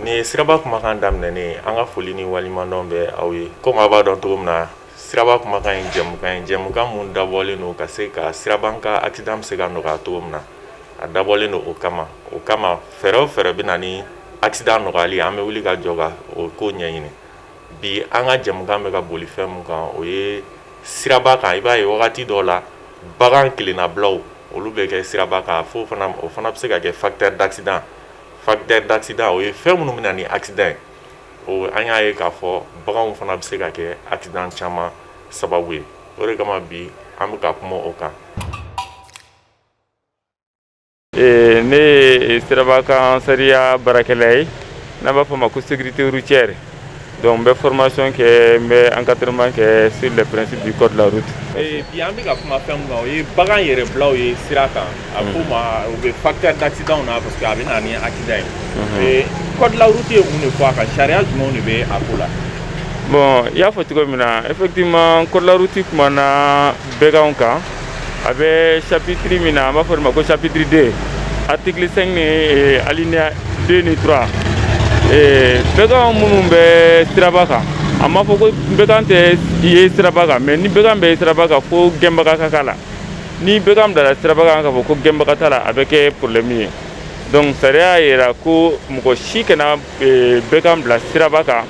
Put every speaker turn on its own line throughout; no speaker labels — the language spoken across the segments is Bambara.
ni siraba kumakan daminɛnen an ka foli ni walimadɔn bɛ aw ye komi a b'a dɔn cogo min na siraba kumakan ye jɛmukan mun dabɔlen don ka se ka siraban ka accident bɛ se ka nɔgɔya cogo min na a dabɔlen don o kama fɛɛrɛ o fɛɛrɛ bɛ na ni accident nɔgɔyali an bɛ wuli ka jɔ ka o ko ɲɛɲini bi an ka jɛmukan bɛ ka boli fɛn mun kan o ye siraba kan i b'a ye wagati dɔw la bagan kelennabilaw olu bɛ kɛ siraba kan o fana bɛ se ka kɛ facteur d'accident o ye fɛn minnu bɛ na ni accident o an y'a ye k'a fɔ baganw fana bɛ se ka kɛ accident caman sababu ye o de kama bi an bɛ ka kuma o kan.
Ne ye sirabakan sariya baarakɛla ye n'an b'a fɔ o ma ko sécurité routière donc n bɛ formation kɛ n bɛ encadrement kɛ sur les principes du code de la route.
Bi an bɛ ka kuma fɛn min kan o ye bagan yɛrɛ bilaw ye sira kan a f'o ma o bɛ facteur d'accident na parce que a bɛ na ni accident ye code de la route ye mun de fɔ a kan sariya jumɛnw de bɛ a ko la.
Bon i y'a fɔ cogo min na effectivement code de la route kumana baganw kan a bɛ chapitre min na an b'a fɔ o ma ko chapitre 2 article 5 ni alinéa 2 ni 3 bagan minnu bɛ siraba kan a ma fɔ ko bagan tɛ ye siraba kan mais ni bagan bɛ siraba kan fo gɛnbaga ka k'a la ni bagan bila siraba kan k'a fɔ ko gɛnbaga t'a la a bɛ kɛ problème ye donc sariya yira ko mɔgɔ si kana bagan bila siraba kan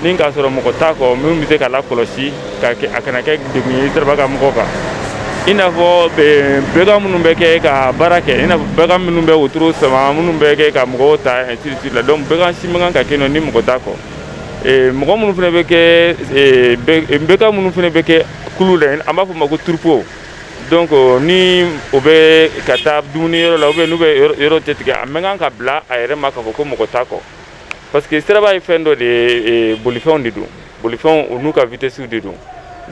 ni k'a sɔrɔ mɔgɔ t'a kɔ min bɛ se k'a lakɔlɔsi a kana kɛ degun ye siraba kan mɔgɔ kan i n'a fɔ bagan minnu bɛ kɛ ka baara kɛ i n'a fɔ bagan minnu bɛ wotoro sama minnu bɛ kɛ ka mɔgɔw ta ainsi de suite la donc bagan si man kan ka kɛ ni mɔgɔ t'a kɔ mɔgɔ minnu fana bɛ kɛ bagan minnu fana bɛ kɛ kulu la an b'a fɔ o ma ko troupeau donc ni o bɛ ka taa dumuniyɔrɔ la ou bien n'u bɛ yɔrɔ tɛ tigɛ a man kan ka bila a yɛrɛ ma k'a fɔ ko mɔgɔ t'a kɔ parce que siraba ye fɛn dɔ de ye bolifɛnw de don bolifɛnw o n'u ka vitesse de don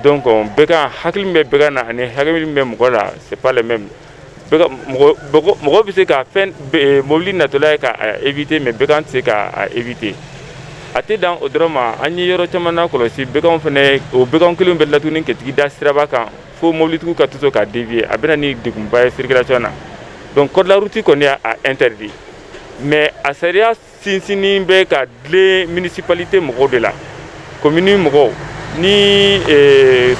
donc bagan hakili min bɛ bagan na ani hakili min bɛ mɔgɔ la c'est pas le même mɔgɔ bɛ se ka fɛn mobili natɔla ye k'a éviter mais bagan tɛ se k'a éviter a tɛ dan o dɔrɔn ma an ye yɔrɔ caman lakɔlɔsi baganw fana o bagan kelen bɛ latuni ka tigi da siraba kan fo mobilitigiw ka to so ka dévier a bɛ na ni degunba ye circulation na donc code de la route kɔni y'a interdit mais a sariya sinsinni bɛ ka dilen municipalité mɔgɔw de la commune mɔgɔw ni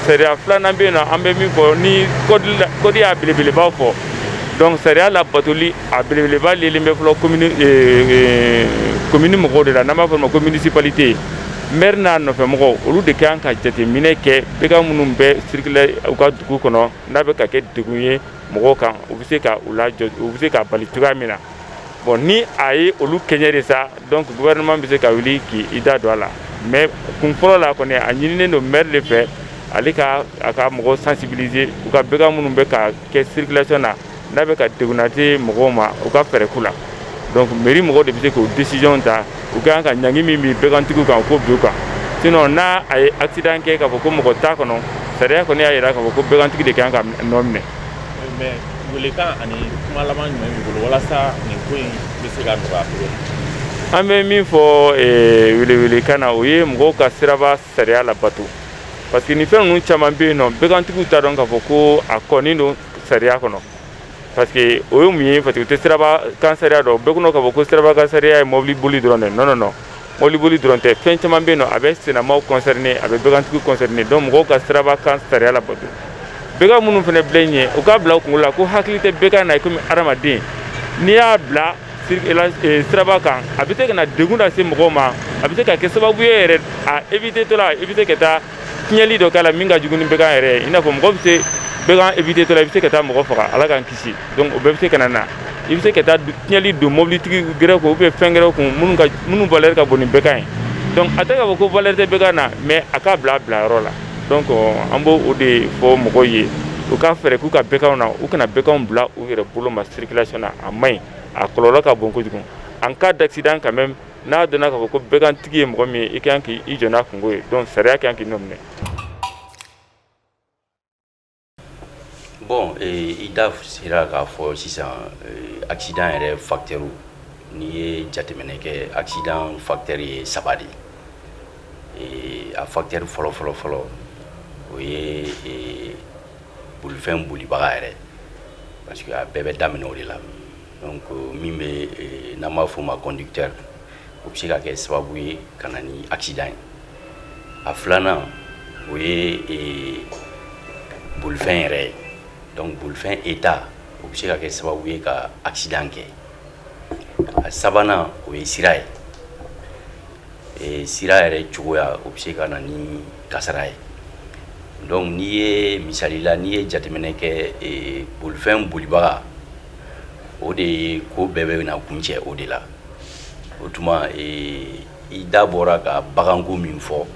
sariya filanan bɛ yen nɔ an bɛ min fɔ ni code y'a belebelebaw fɔ donc sariya labatoli a belebeleba yelen bɛ fɔlɔ commune mɔgɔw de la n'an b'a fɔ o ma ko municipalité maire n'a nɔfɛmɔgɔw olu de kan ka jateminɛ kɛ bagan minnu bɛ circuler u ka dugu kɔnɔ n'a bɛ ka kɛ degun ye mɔgɔw kan u bɛ se ka u lajɔ u bɛ se ka bali cogoya min na bon ni a ye olu kɛɲɛ de sa donc gouvernement bɛ se ka wuli k'i da don a la mais kun fɔlɔ la kɔni a ɲininen don maire de fɛ ale ka a ka mɔgɔw sensibiliser u ka bagan minnu bɛ ka kɛ circulation na n'a bɛ ka degun lase mɔgɔw ma u ka fɛɛrɛ k'u la donc mairie mɔgɔw de bɛ se k'o décision ta u ka kan ka ɲangi min bi bagantigiw kan u k'o bin u kan sinon n'a a ye accident kɛ k'a fɔ ko mɔgɔ t'a kɔnɔ sariya kɔni y'a jira k'a fɔ ko bagantigi de kan ka nɔ minɛ.
mais welekan ani kuma laban jumɛn b'i bolo walasa nin ko in bɛ se ka nɔgɔya cogo di.
an bɛ min fɔ welewelekan na o ye mɔgɔw ka siraba sariya labato parce que nin fɛn ninnu caman bɛ yen nɔ bagantigiw t'a dɔn k'a fɔ ko a kɔni don sariya kɔnɔ parce que o ye mun ye parce que u tɛ siraba kan sariya dɔn bɛɛ kɔnɔ k'a fɔ ko siraba kan sariya ye mobili boli dɔrɔn de non mobili boli dɔrɔn tɛ fɛn caman bɛ yen nɔ a bɛ senamaw concerné a bɛ bagantigiw concerné donc mɔgɔw ka siraba kan sariya labato bagan minnu fana filɛ nin ye u k'a bila u kunkolo la ko hakili tɛ bagan na komi hadamaden n'i y'a bila siraba kan a bɛ se ka na degun lase mɔgɔw ma a bɛ se ka kɛ sababu ye yɛrɛ a éviter tɔ la i bɛ se ka taa tiɲɛli dɔ k'a la min ka jugu ni bagan yɛrɛ ye i n'a fɔ mɔgɔ bɛ se bagan éviter tɔ la i bɛ se ka taa mɔgɔ faga ala k'an kisi donc o bɛɛ bɛ se ka na i bɛ se ka taa tiɲɛli don mobilitigi gɛrɛ kun ou bien fɛn gɛrɛw kun minnu valeur ka bon ni bagan ye donc a tɛ k'a fɔ ko valeur tɛ bagan na mais a k'a bila yɔrɔ la donc an b'o o de fɔ mɔgɔw ye u ka fɛɛrɛ k'u ka baganw na u kana baganw bila u yɛrɛ bolo ma circulation na a maɲi a kɔlɔlɔ ka bon kojugu en cas d'accident quand même n'a donna k'a fɔ ko bagantigi ye mɔgɔ min ye i kan k'i jɔ n'a kungo ye donc sariya kan k'i nɔ minɛ.
bon i da sera k'a fɔ sisan accident yɛrɛ facteur n'i ye jateminɛ kɛ accident facteur ye 3 de ye a facteur fɔlɔ o ye bolifɛn bolibaga yɛrɛ parce que a bɛɛ bɛ daminɛ o de la donc min bɛ n'an b'a fɔ o ma conducteur o bɛ se ka kɛ sababu ye ka na ni accident ye. A filanan o ye bolifɛn yɛrɛ ye. Donc bolifɛn état o bɛ se ka kɛ sababu ye ka accident kɛ. A sabanan o ye sira ye. Sira yɛrɛ cogoya o bɛ se ka na ni kasara ye. Donc n'i ye misali la n'i ye jateminɛ kɛ bolifɛn bolibaga o de ye ko bɛɛ bɛ na kun cɛ o de la. O tuma i da bɔra ka baganko min fɔ,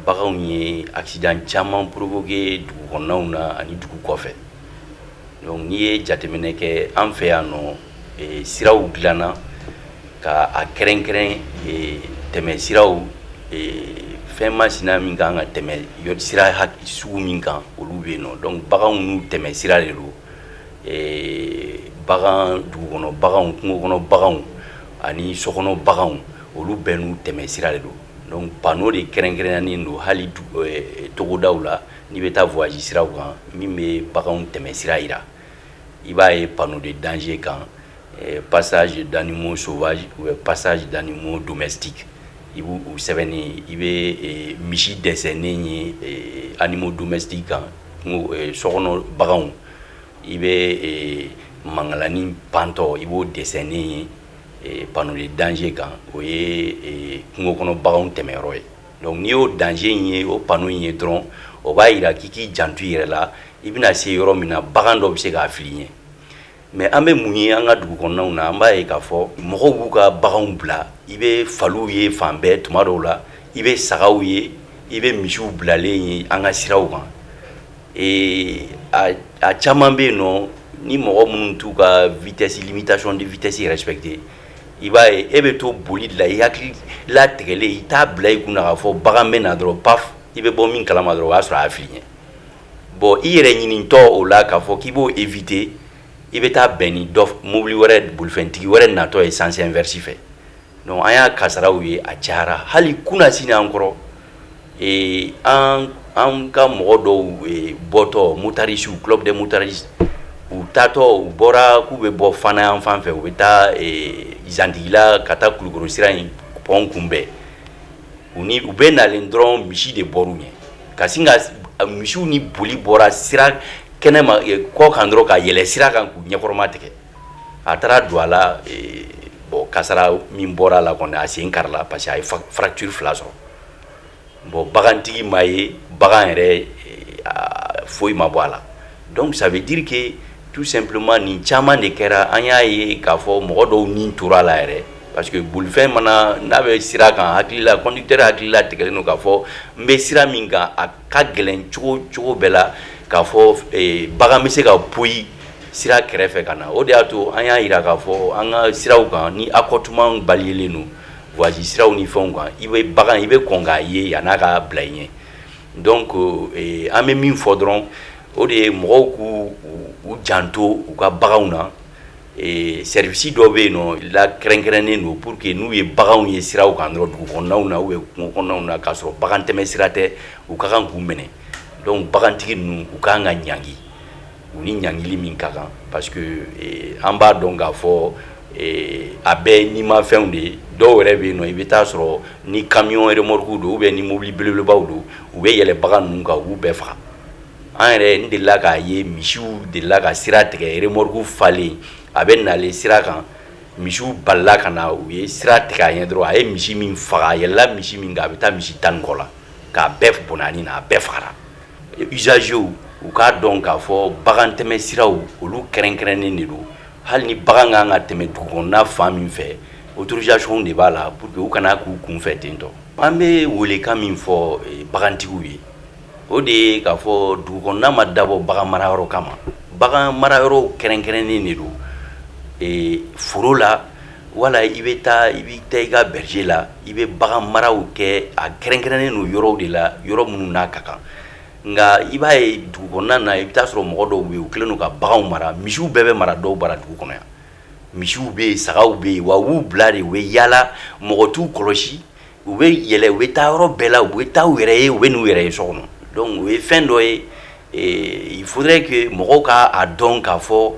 baganw ye accident caman provoqué dugu kɔnɔnaw na ani dugu kɔfɛ. Donc n'i ye jateminɛ kɛ an fɛ yan nɔ siraw dilanna ka a kɛrɛnkɛrɛn tɛmɛ siraw fɛn masina min kan ka tɛmɛ sira sugu min kan olu bɛ yen nɔ. Donc baganw n'u tɛmɛ sira de don. Bagan dugu kɔnɔ baganw, kungo kɔnɔ baganw ani sokɔnɔ baganw olu bɛɛ n'u tɛmɛ sira de don. Donc panneau de kɛrɛnkɛrɛnnen don hali togodaw la n'i bɛ taa voyage siraw kan min bɛ baganw tɛmɛ sira yira. I b'a ye panneau de danger kan passage d'animaux sauvages ou passage d'animaux domestiques. I b'u sɛbɛnni i bɛ misi dɛsɛnen ye animaux domestiques kan sokɔnɔ baganw. I bɛ mangalani pantɔ i b'o dɛsɛnen ye panneau de danger kan o ye kungo kɔnɔ baganw tɛmɛyɔrɔ ye. Donc n'i y'o danger in ye o panneau in ye dɔrɔn o b'a yira k'i k'i janto i yɛrɛ la i bɛna se yɔrɔ min na bagan dɔ bɛ se k'a fili ɲɛ. Mais an bɛ mun ye an ka dugu kɔnɔnaw na an b'a ye k'a fɔ mɔgɔw b'u ka baganw bila i bɛ faliw ye fan bɛɛ tuma dɔw la i bɛ sagaw ye i bɛ misiw bilalen ye an ka siraw kan. A caman bɛ yen nɔ ni mɔgɔ minnu t'u ka vitesse limitation de vitesse respecté i b'a ye e bɛ to boli de la i hakili latigɛlen i t'a bila i kunna k'a fɔ bagan bɛ na dɔrɔn paf i bɛ bɔ min kalama dɔrɔn o y'a sɔrɔ a y'a fili ɲɛ. Bon i yɛrɛ ɲinitɔ o la k'a fɔ k'i b'o éviter i bɛ taa bɛn ni dɔ mobili wɛrɛ bolifɛntigi wɛrɛ natɔ ye sens inverse fɛ. Donc an y'a kasaraw ye a cayara hali kunna sini an kɔrɔ an ka mɔgɔ dɔw bɔtɔ motarisiw club de motaristes u taatɔ u bɔra k'u bɛ bɔ Fana yan fan fɛ u bɛ taa Zantigila ka taa Kulukoro sira in pont kunbɛn u bɛ nalen dɔrɔn misi de bɔr'u ɲɛ ka sin ka misiw ni boli bɔra sira kɛnɛma kɔ kan dɔrɔn ka yɛlɛ sira kan k'u ɲɛkɔrɔma tigɛ. A taara don a la bon kasara min bɔra a la kɔni a sen karila parce que a ye fracture fila sɔrɔ. Bon bagantigi ma ye bagan yɛrɛ foyi ma bɔ a la. Donc ça veut dire que tout simplement nin caman de kɛra an y'a ye k'a fɔ mɔgɔ dɔw ni tora la yɛrɛ parce que bolifɛn mana n'a bɛ sira kan hakilila conducteur hakilila tigɛlen don k'a fɔ n bɛ sira min kan a ka gɛlɛn cogo bɛɛ la k'a fɔ bagan bɛ se ka poyi sira kɛrɛfɛ ka na. O de y'a to an y'a yira k'a fɔ an ka siraw kan ni accotement baliyelen don voiage siraw ni fɛnw kan i bɛ bagan i bɛ kɔn k'a ye yan'a ka bila i ɲɛ. Donc an bɛ min fɔ dɔrɔn o de ye mɔgɔw k'u janto u ka baganw na. Service dɔ bɛ yen nɔ la kɛrɛnkɛrɛnnen don pour que n'u ye baganw ye siraw kan dɔrɔn dugu kɔnɔnaw na ou bien kungo kɔnɔnaw na k'a sɔrɔ bagan tɛmɛ sira tɛ u ka kan k'u minɛ. Donc bagantigi ninnu u ka kan ka ɲangi u ni ɲangili min ka kan parce que an b'a dɔn k'a fɔ a bɛɛ ni ma fɛnw de ye. Dɔw yɛrɛ bɛ yen nɔ i bɛ taa sɔrɔ ni camion remorque don ou bien ni mobili belebelebaw don u bɛ yɛlɛ bagan ninnu kan u b'u bɛɛ faga. An yɛrɛ n delila k'a ye misiw delila ka sira tigɛ remorque falen a bɛ nalen sira kan misiw balila ka na u ye sira tigɛ a ɲɛ dɔrɔn a ye misi min faga a yɛlɛla misi min kan a bɛ taa misi 10 kɔ la k'a bɛɛ bɔnna nin na a bɛɛ fagara. Usagers u k'a dɔn k'a fɔ bagan tɛmɛ siraw olu kɛrɛnkɛrɛnnen de don hali ni bagan kan ka tɛmɛ dugu kɔnɔna fan min fɛ autorisation de b'a la pour que u kana k'u kunfɛ ten tɔ. An bɛ welekan min fɔ bagantigiw ye o de ye k'a fɔ dugu kɔnɔna ma dabɔ bagan marayɔrɔ kama. Bagan marayɔrɔ kɛrɛnkɛrɛnnen de don foro la wala i bɛ taa i ka berger la i bɛ bagan maraw kɛ a kɛrɛnkɛrɛnnen don yɔrɔw de la yɔrɔ minnu n'a ka kan. Nka i b'a ye dugu kɔnɔna na i bɛ taa sɔrɔ mɔgɔ dɔw bɛ yen u kɛlen don ka baganw mara misiw bɛɛ bɛ mara dɔw bara dugu kɔnɔ yan. Misiw bɛ yen sagaw bɛ yen wa u b'u bila de u bɛ yaala mɔgɔ t'u kɔlɔsi u bɛ yɛlɛ u bɛ taa yɔrɔ bɛɛ la u bɛ taa u yɛrɛ ye u bɛ n'u yɛrɛ ye so kɔnɔ. Donc o ye fɛn dɔ ye il faudrait que mɔgɔw k'a dɔn k'a fɔ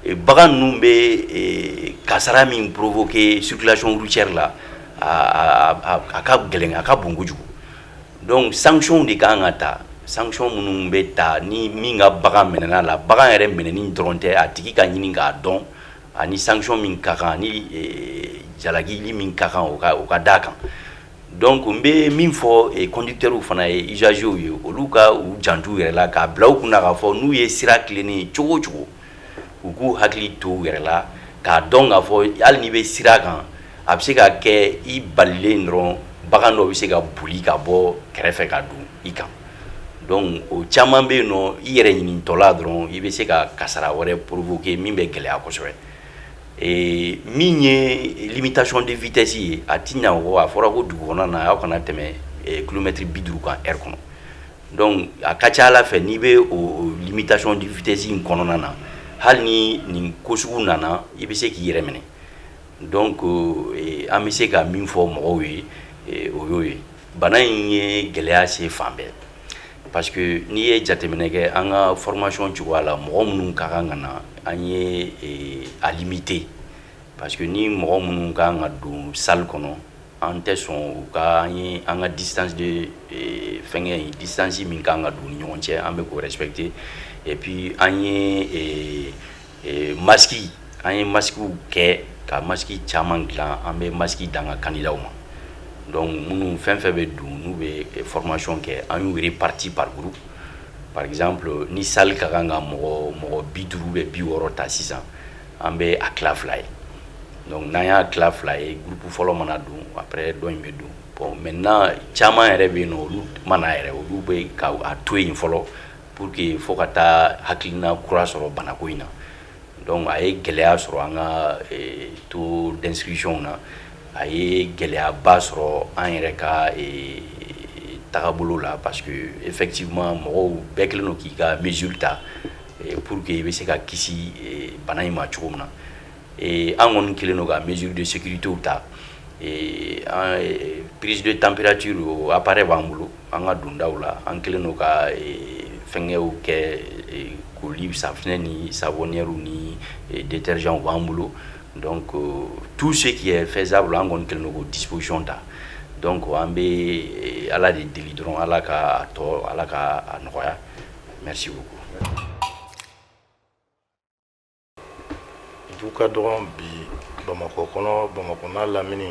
bagan ninnu bɛ kasara min provoquer circulation routière la a ka gɛlɛn a ka bon kojugu donc sanction de kan ka ta sanction minnu bɛ ta ni min ka bagan minɛna la bagan yɛrɛ minɛni dɔrɔn tɛ a tigi ka ɲini k'a dɔn ani sanction min ka kan ni jalagili min ka kan o ka d'a kan donc n bɛ min fɔ conducteurs fana ye usagers ye olu ka u jantu yɛrɛ la k'a bila u kunna k'a fɔ n'u ye sira tilenni cogo o cogo u k'u hakili to u yɛrɛ la k'a dɔn k'a fɔ hali n'i bɛ sira kan a bɛ se ka kɛ i balilen dɔrɔn bagan dɔ bɛ se ka boli ka bɔ kɛrɛfɛ ka don i kan donc o caman bɛ yen nɔ i yɛrɛ ɲinitɔla dɔrɔn i bɛ se ka kasara wɛrɛ provoquer min bɛ gɛlɛya kosɛbɛ min ye limitation de vitesse ye a ti ɲa o a fɔra ko dugu kɔnɔna na aw kana tɛmɛ kilomètre 50 kan heure kɔnɔ donc a ka ca ala fɛ n'i bɛ o limitation de vitesse in kɔnɔna na hali ni nin ko sugu nana i bɛ se k'i yɛrɛ minɛ donc an bɛ se ka min fɔ mɔgɔw ye o y'o ye bana in ye gɛlɛya se fan bɛɛ parce que n'i ye jateminɛ kɛ an ka formation cogoya la mɔgɔ minnu ka kan ka na an ye a limité parce que ni mɔgɔ minnu ka kan ka don salle kɔnɔ an tɛ sɔn u ka an ka distance de fɛngɛ distance min ka kan ka don ni ɲɔgɔn cɛ an bɛ k'o respecter et puis an ye masque kɛ ka masque caman dilan an bɛ masque d'an ka candidat ma donc minnu fɛn fɛn bɛ don n'u bɛ formation kɛ an y'u réparti par groupe par exemple ni salle ka kan ka mɔgɔ 50 ou 60 ta sisan an bɛ a tila 2 ye donc n'an y'a tila 2 ye groupe fɔlɔ mana don après dɔ in bɛ don bon maintenant caman yɛrɛ bɛ yen nɔ olu mana yɛrɛ olu bɛ ka a to yen fɔlɔ pour que fo ka taa hakilina kura sɔrɔ banako in na donc a ye gɛlɛya sɔrɔ an ka taux d'inscription na a ye gɛlɛyaba sɔrɔ an yɛrɛ ka tagabolo la parce que effectivement mɔgɔw bɛɛ kɛlen don k'i ka mesure ta pour que i bɛ se ka kisi bana in ma cogo min na an kɔni kɛlen don ka mesure de sécurité ta prise de température o appareil b'an bolo an ka dondaw la an kɛlen don ka fɛngɛw kɛ koli safinɛ ni savonnière ni détergent b'an bolo donc tout ce qui est faisable an kɔni kɛlen don k'o disposition ta donc an bɛ ala de deli dɔrɔn ala ka tɔ ala ka a nɔgɔya merci beaucoup.
du ka dɔgɔn bi Bamakɔ kɔnɔ Bamakɔ n'a lamini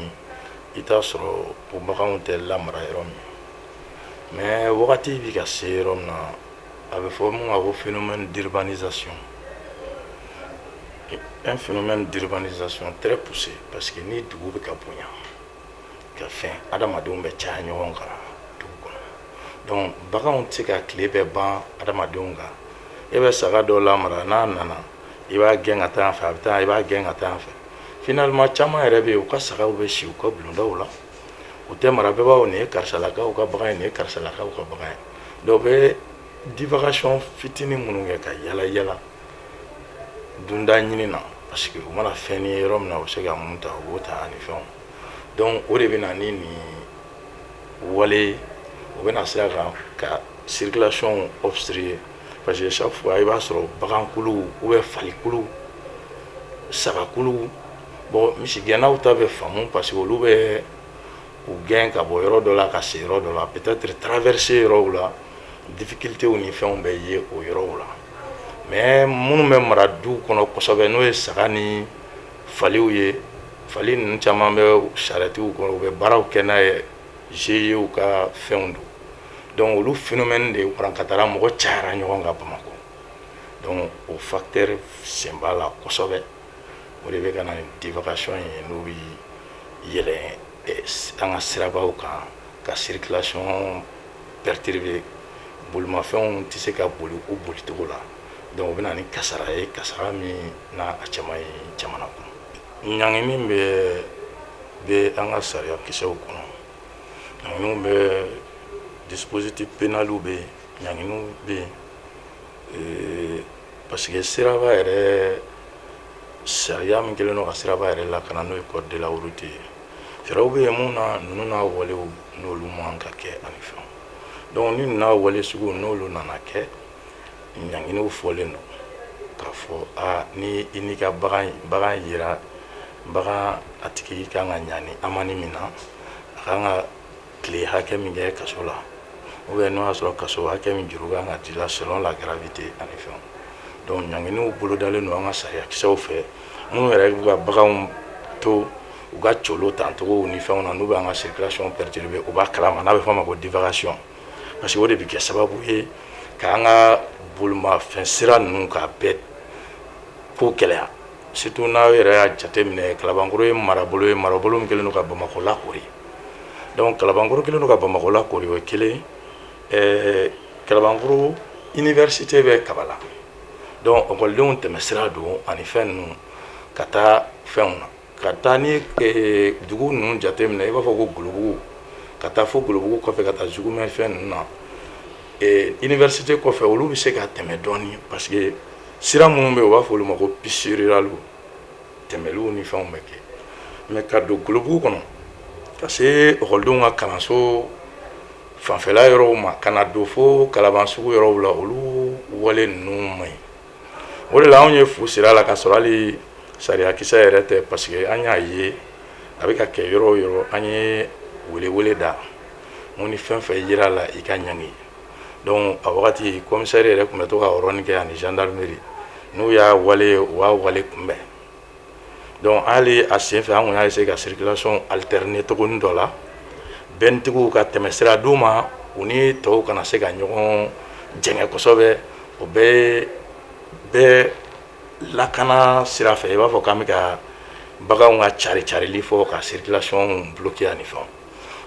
i t'a sɔrɔ o baganw tɛ lamara yɔrɔ min mais wagati bi ka se yɔrɔ min na a bɛ fɔ mun ma ko phénomène d'urbanisation, un phénomène d'urbanisation très poussé parce que ni dugu bɛ ka bonya ka fɛn adamadenw bɛ caya ɲɔgɔn kan dugu kɔnɔ donc baganw tɛ se ka tile bɛɛ ban adamadenw kan e bɛ saga dɔ lamara n'a nana i b'a gɛn ka taa yan fɛ a bɛ taa i b'a gɛn ka taa yan fɛ finalement caman yɛrɛ bɛ yen u ka sagaw bɛ si u ka bulondaw la u tɛ mara bɛɛ b'a fɔ nin ye karisalakaw ka bagan ye nin ye karisalakaw ka bagan ye dɔw bɛ divagation fitinin minnu kɛ ka yala yala dunda ɲini na parce que u mana fɛn ni ye yɔrɔ min na u bɛ se ka mun ta u b'o ta ani fɛnw donc o de bɛ na ni nin wale u bɛ na sira kan ka circulation obstruer parce que chaque fois i b'a sɔrɔ bagankulu ou bien falikulu sagakulu bon misigɛnnaw ta bɛ faamu parce que olu bɛ u gɛn ka bɔ yɔrɔ dɔ la ka se yɔrɔ dɔ la peut-être traverser yɔrɔw la difficulté ni fɛnw bɛ ye o yɔrɔw la mais minnu bɛ mara du kɔnɔ kosɛbɛ n'o ye saga ni faliw ye fali ninnu caman bɛ charretiw kɔnɔ u bɛ baaraw kɛ n'a ye GIE ka fɛnw don donc olu phénomène de warankatara mɔgɔ cayara ɲɔgɔn kan Bamakɔ donc o facteur sen b'a la kosɛbɛ o de bɛ ka na ni divagation ye n'o bɛ yɛlɛn an ka sirabaw kan ka circulation perturber bolimafɛnw tɛ se ka boli o bolicogo la donc o bɛ na ni kasara ye kasara min n'a caman ye jamana kɔnɔ ɲangini bɛ an ka sariya kisɛw kɔnɔ ɲanginiw bɛ dispositif pénaliw bɛ yen ɲanginiw bɛ yen parce que siraba yɛrɛ sariya min kɛlen don ka siraba yɛrɛ lakana n'o ye code de la route ye fɛɛrɛw bɛ yen mun na ninnu n'a walew n'olu man ka kɛ ani fɛnw donc ni n'a wale sugu n'olu nana kɛ ɲanginiw fɔlen don ka k'a fɔ ni i n'i ka bagan yira bagan a tigi kan ka ɲani amani min na a kan ka tile hakɛ min kɛ kaso la n'o y'a sɔrɔ kaso hakɛ min juru kan ka di la selon la gravité ani fɛnw donc ɲanginiw bolodalen don an ka sariya kisɛw fɛ minnu yɛrɛ b'u ka baganw to u ka colo tancogo ni fɛnw na n'u bɛ an ka circulation perturbée u b'a kalama n'a bɛ fɔ a ma ko divagation parce que o de bɛ kɛ sababu ye k'an ka bolimafɛn sira ninnu k'a bɛɛ ko gɛlɛya surtout n'aw yɛrɛ y'a jateminɛ Kalabankɔrɔ ye marabolo min kɛlen don ka Bamakɔ lakori donc Kalabankɔrɔ kɛlen don ka Bamakɔ lakori o ye kelen Kalabankɔrɔ université bɛ Kabala donc ekɔlidenw tɛmɛsira don ani fɛn ninnu ka taa fɛnw na ka taa ni dugu ninnu jateminɛ i b'a fɔ ko Golobugu ka taa fo Golobugu kɔfɛ ka taa Zugumɛ fɛn ninnu na université kɔfɛ olu bɛ se ka tɛmɛ dɔɔni parce que sira minnu bɛ yen u b'a fɔ olu ma ko piste rurale tɛmɛliw ni fɛnw bɛ kɛ mais ka don Golobugu kɔnɔ ka se ekɔlidenw ka kalanso fanfɛla yɔrɔw ma ka na don fo Kalaban sugu yɔrɔw la olu wale ninnu man ɲi o de la anw ye fu sira la ka sɔrɔ hali sariya kisɛ yɛrɛ tɛ parce que an y'a ye a bɛ ka kɛ yɔrɔ o yɔrɔ an ye wele da mun ni fɛn fɛn yera la i ka ɲangi donc a wagati commissaire yɛrɛ tun bɛ to ka yɔrɔnin kɛ ani gendarmerie n'u y'a wale u b'a wale kunbɛn donc hali a senfɛ an kun y'a essayer ka circulation alterner togonin dɔ la bɛntigiw ka tɛmɛsira d'u ma u ni tɔw kana se ka ɲɔgɔn jɛngɛ kosɛbɛ o bɛɛ lakana sira fɛ i b'a fɔ k'an bɛ ka baganw ka carili fɔ ka circulation bloquer ani fɛnw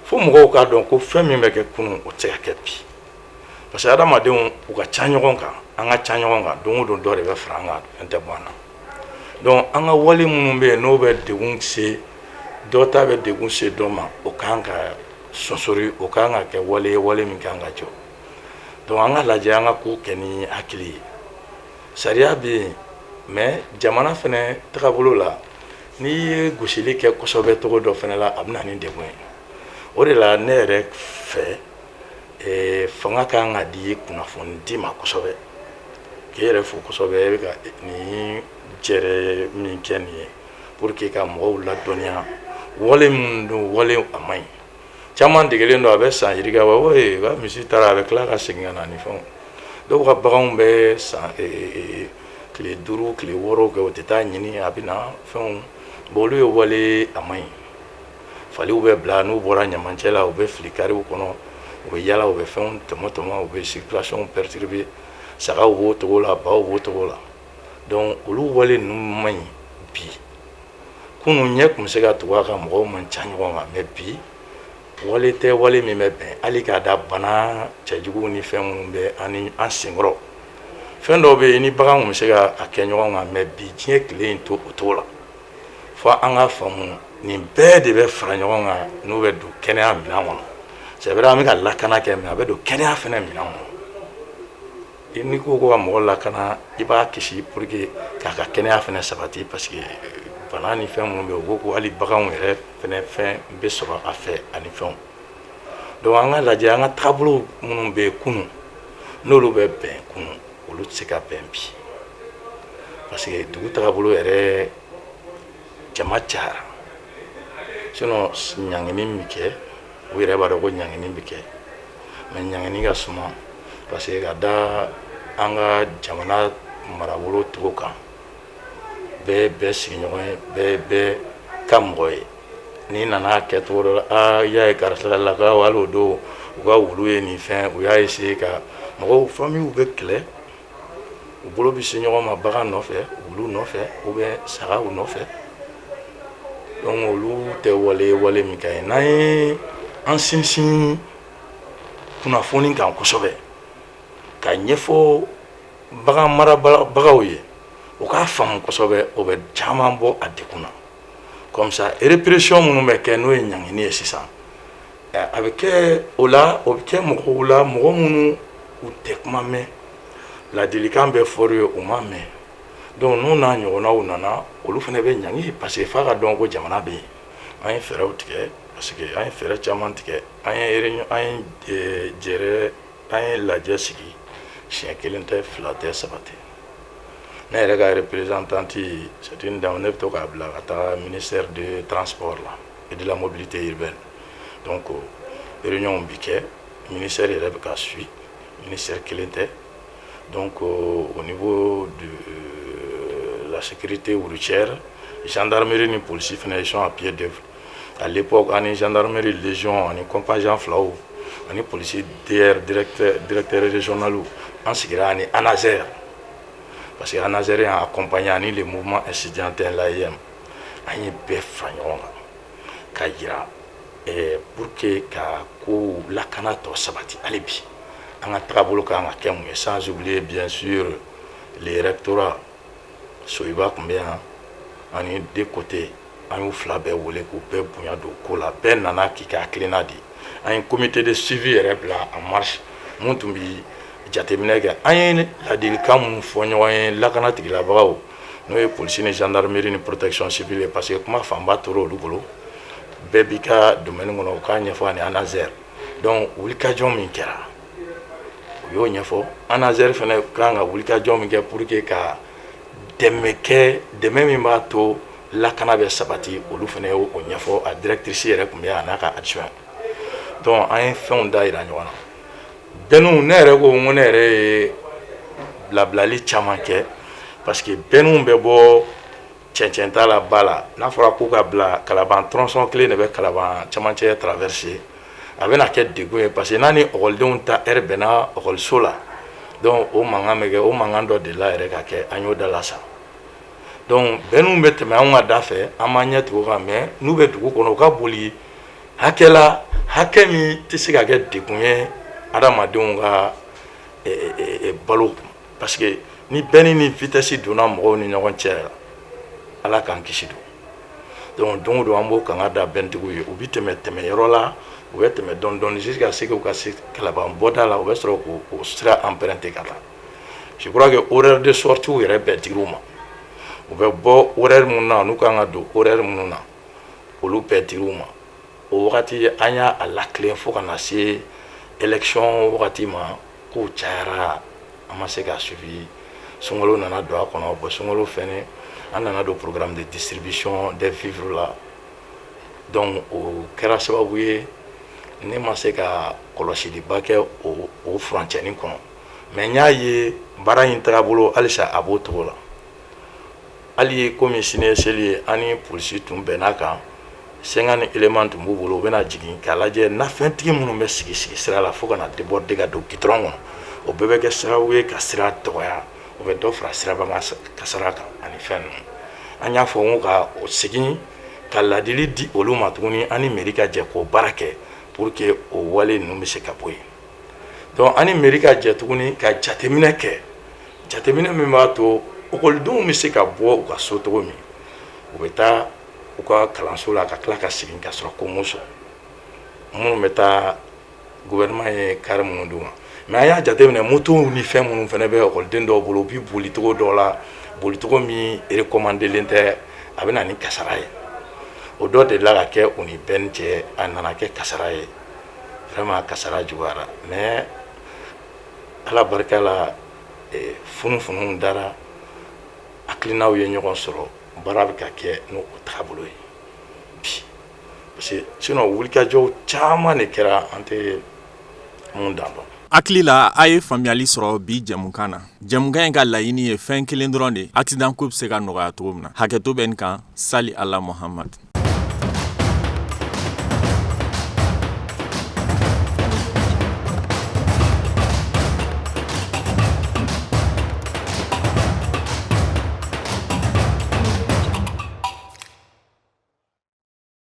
fo mɔgɔw k'a dɔn ko fɛn min bɛ kɛ kunun o tɛ se ka kɛ bi parce que adamadenw u ka ca ɲɔgɔn kan an ka ca ɲɔgɔn kan don o don dɔ de bɛ fara an kan fɛn tɛ bɔ an na donc an ka wale minnu bɛ yen n'o bɛ degun se dɔ ta bɛ degun se dɔ ma o kan ka sɔsɔri o kan ka kɛ wale ye wale min kan ka jɔ donc an ka lajɛ an ka ko kɛ ni hakili ye sariya bɛ yen mais jamana fɛnɛ tagabolo la n'i ye gosili kɛ kosɛbɛ togo dɔ fɛnɛ la a bɛ na ni degun ye o de la ne yɛrɛ fɛ fanga kan ka di kunnafoni di ma kosɛbɛ k'e yɛrɛ fo kosɛbɛ e bɛ ka nin jɛrɛ min kɛ nin ye pour que ka mɔgɔw ladɔnniya wale min don wale a man ɲi caman degelen don a bɛ san yirika wa o ye ka misi taara a bɛ tila ka segin ka na ni fɛnw dɔw ka baganw bɛ san tile 5 tile 6 kɛ o tɛ taa ɲini a bɛ na fɛnw bon olu ye wale a man ɲi faliw bɛ bila n'u bɔra ɲamacɛ la u bɛ fili kariw kɔnɔ u bɛ yala u bɛ fɛnw tɔmɔ u bɛ circulation perturber sagaw b'o togo la baw b'o togo la donc olu wale ninnu man ɲi bi kunun ɲɛ tun bɛ se ka tugu a kan mɔgɔw man ca ɲɔgɔn kan mais bi wale tɛ wale min bɛ bɛn hali k'a da bana cɛjuguw ni fɛn minnu bɛ an senkɔrɔ fɛn dɔw bɛ yen ni bagan tun bɛ se ka a kɛ ɲɔgɔn kan mais bi diɲɛ tile in to o cogo la fo an ka faamu nin bɛɛ de bɛ fara ɲɔgɔn kan n'u bɛ don kɛnɛya minɛn kɔnɔ c'est vrai an bɛ ka lakana kɛ mais a bɛ don kɛnɛya fɛnɛ minɛn kɔnɔ n'i ko ko ka mɔgɔ lakana i b'a kisi pour que k'a ka kɛnɛya fɛnɛ sabati parce que bana ni fɛn minnu bɛ yen u ko ko hali baganw yɛrɛ fɛnɛ fɛn bɛ sɔrɔ a fɛ ani fɛnw donc an ka lajɛ an ka taabolo minnu bɛ yen kunun n'olu bɛ bɛn kunun olu tɛ se ka bɛn bi parce que dugu taabolo yɛrɛ jama cayara sinon ɲangini min kɛ u yɛrɛ b'a dɔn ko ɲangini bɛ kɛ mais ɲangini ka suma parce que ka da an ka jamana marabolo togo kan bɛɛ sigiɲɔgɔn ye bɛɛ ka mɔgɔ ye n'i nana kɛ cogo dɔ la i y'a ye karisa lakaw hali o don u ka wulu ye nin fɛn u y'a essayer ka mɔgɔw familles bɛ kɛlɛ u bolo bɛ se ɲɔgɔn ma bagan nɔfɛ wulu nɔfɛ ou bien sagaw nɔfɛ donc olu tɛ wale min ka ɲi n'an ye an sinsin kunnafoni kan kosɛbɛ ka ɲɛfɔ bagan marabagaw ye u k'a faamu kosɛbɛ o bɛ caman bɔ a degun na comme ça répression minnu bɛ kɛ n'o ye ɲangini ye sisan a bɛ kɛ o la o bɛ kɛ mɔgɔw la mɔgɔ minnu u tɛ kuma mɛn ladilikan bɛ fɔra ye u ma mɛn donc n'u n'a ɲɔgɔnnaw nana olu fana bɛ ɲangi parce que f'a ka dɔn ko jamana bɛ yen an ye fɛɛrɛw tigɛ parce que an ye fɛɛrɛ caman tigɛ an ye lajɛ sigi siɲɛ 1 tɛ 2 tɛ 3 tɛ ne yɛrɛ ka représentante c'est une dame ne bɛ to k'a bila ka taa ministère de transport là et de la mobilité urbaine donc réunion bi kɛ ministère yɛrɛ bɛ ka suit ministère kelen tɛ donc au niveau de la sécurité routière gendarmerie ni police fana ils sont à pied d'œuvre à l'époque ani gendarmerie légion ani compagnie filaw ani police DR directeur régional an sigira ani ANASER parce que ANASER a accompagné ani le mouvement estudiantin l'AIM an ye bɛɛ fara ɲɔgɔn kan ka yira pour que ka ko lakana tɔ sabati hali bi an ka tagabolo kan ka kɛ mun ye sans oublier bien sûr les rectorats Soyiba tun bɛ yan ani de côté an y'u fila bɛɛ wele k'u bɛɛ bonya don ko la bɛɛ nana k'i ka hakilina di an ye comité de suivi yɛrɛ bila en marche mun tun bi jateminɛ kɛ an ye ladilikan minnu fɔ ɲɔgɔn ye lakana tigilabagaw n'o ye polisi ni gendarmerie ni protection civile parce que kuma fanba tora olu bolo bɛɛ b'i ka domaine kɔnɔ u k'a ɲɛfɔ ani ANASER donc wulikajɔ min kɛra u y'o ɲɛfɔ ANASER fana kan ka wulikajɔ min kɛ pour que ka dɛmɛ min b'a to lakana bɛ sabati olu fana y'o ɲɛfɔ a directrice yɛrɛ tun bɛ yan a n'a ka adjoint donc an ye fɛnw da yira ɲɔgɔn na bɛnniw ne yɛrɛ ko ne yɛrɛ ye bilabilali caman kɛ parce que bɛnniw bɛ bɔ cɛncɛn t'a la ba la n'a fɔra ko ka bila Kalaban tronçon kelen de bɛ Kalaban cɛmancɛ traversé a bɛna kɛ degun ye parce que n'a ni ɔkɔlidenw ta heure bɛnna ɔkɔliso la donc o mankan bɛ kɛ o mankan dɔ de la yɛrɛ ka kɛ an y'o dala sa donc bɛnniw bɛ tɛmɛ an ka da fɛ an b'an ɲɛ tugu kan mais n'u bɛ dugu kɔnɔ u ka boli hakɛ la hakɛ min tɛ se ka kɛ degun ye adamadenw ka balo parce que ni bɛnni ni vitesse donna mɔgɔw ni ɲɔgɔn cɛ ala k'an kisi donc don o don an b'o kanga da bɛntigiw ye u bɛ tɛmɛ yɔrɔ la u bɛ tɛmɛ dɔɔni dɔɔni jusqu'à ce que u ka se Kalaban bɔda la u bɛ sɔrɔ k'o sira emprunter ka taa je crois que horaire de sortie yɛrɛ bɛɛ dir'u ma u bɛ bɔ horaire minnu na n'u kan ka don horaire minnu na olu bɛɛ dir'u ma o wagati an y'a latilen fo ka na se élection wagati ma kow cayara an ma se ka suivi sunkalo nana don a kɔnɔ bon sunkalo fɛnɛ an nana don programme de distribution des vivres la donc o kɛra sababu ye ne ma se ka kɔlɔsiliba kɛ o furancɛni kɔnɔ mais n y'a ye baara in tagabolo halisa a b'o cogo la hali ye komi sini ye seli ye an ni polisi tun bɛnn'a kan 50 éléments tun b'u bolo u bɛna jigin k'a lajɛ nafɛntigi minnu bɛ sigi sira la fo ka na déborder ka don gitɔrɔn kɔnɔ o bɛɛ bɛ kɛ sababu ye ka sira dɔgɔya o bɛ dɔ fara sirabanga kasara kan ani fɛn ninnu an y'a fɔ n ko ka o segin ka ladili di olu ma tuguni an ni mairie ka jɛ k'o baara kɛ pour que o wale ninnu bɛ se ka bɔ yen donc an ni mairie ka jɛ tuguni ka jateminɛ kɛ jateminɛ min b'a to ɔkɔlidenw bɛ se ka bɔ u ka so cogo min u bɛ taa u ka kalanso la ka tila ka segin ka sɔrɔ ko m'o sɔrɔ minnu bɛ taa gouvernement ye kari minnu d'u ma mais an y'a jateminɛ motow ni fɛn minnu fana bɛ ɔkɔliden dɔw bolo u bɛ boli cogo dɔw la boli cogo min recommandelen tɛ a bɛ na ni kasara ye o dɔ delila ka kɛ u ni bɛn cɛ a nana kɛ kasara ye vraiment kasara juguyara mais ala barika la funufunu dara hakilinaw ye ɲɔgɔn sɔrɔ baara bɛ ka kɛ n'o taabolo ye bi parce que sinon wulikajɔw caman de kɛra an tɛ mun dan dɔn.
hakili la a ye faamuyali sɔrɔ bi jɛmukan na jɛmukan in ka laɲini ye fɛn kelen dɔrɔn de accident ko bɛ se ka nɔgɔya cogo min na hakɛto bɛ nin kan Sali Ala Muhamad.